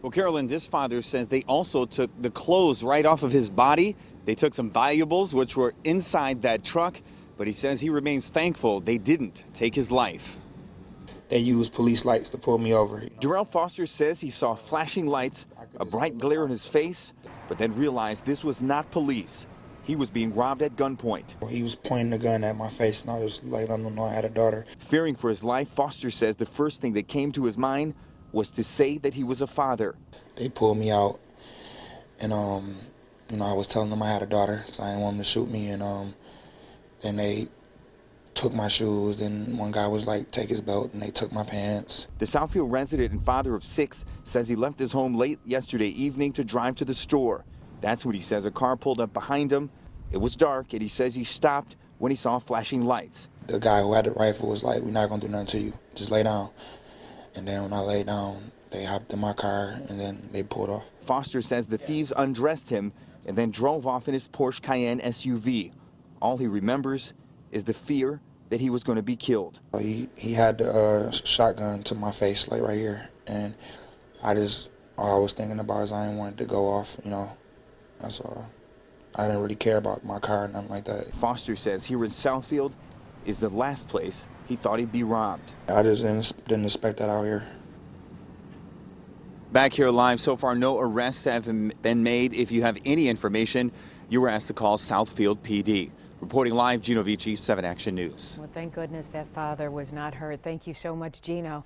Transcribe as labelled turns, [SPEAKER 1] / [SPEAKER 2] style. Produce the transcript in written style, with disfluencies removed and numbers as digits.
[SPEAKER 1] Well, Carolyn, this father says they also took the clothes right off of his body. They took some valuables which were inside that truck, but he says he remains thankful they didn't take his life.
[SPEAKER 2] They used police lights to pull me over.
[SPEAKER 1] Darrell Foster says he saw flashing lights, a bright glare in his face, but then realized this was not police. He was being robbed at gunpoint.
[SPEAKER 2] He was pointing the gun at my face, and I was like, I don't know, I had a daughter.
[SPEAKER 1] Fearing for his life, Foster says the first thing that came to his mind was to say that he was a father.
[SPEAKER 2] They pulled me out, and I was telling them I had a daughter, so I didn't want them to shoot me. And then they took my shoes. Then one guy was like, take his belt, and they took my pants.
[SPEAKER 1] The Southfield resident and father of 6 says he left his home late yesterday evening to drive to the store. That's when he says a car pulled up behind him. It was dark, and he says he stopped when he saw flashing lights.
[SPEAKER 2] The guy who had the rifle was like, we're not going to do nothing to you. Just lay down. And then when I lay down, they hopped in my car, and then they pulled off.
[SPEAKER 1] Foster says the thieves undressed him and then drove off in his Porsche Cayenne SUV. All he remembers is the fear that he was going to be killed.
[SPEAKER 2] He had the shotgun to my face, like right here. And all I was thinking about is I didn't want it to go off, That's all. I didn't really care about my car or nothing like that.
[SPEAKER 1] Foster says here in Southfield is the last place he thought he'd be robbed.
[SPEAKER 2] I just didn't expect that out here.
[SPEAKER 1] Back here live, so far no arrests have been made. If you have any information, you were asked to call Southfield PD. Reporting live, Gino Vici, 7 Action News.
[SPEAKER 3] Well, thank goodness that father was not hurt. Thank you so much, Gino.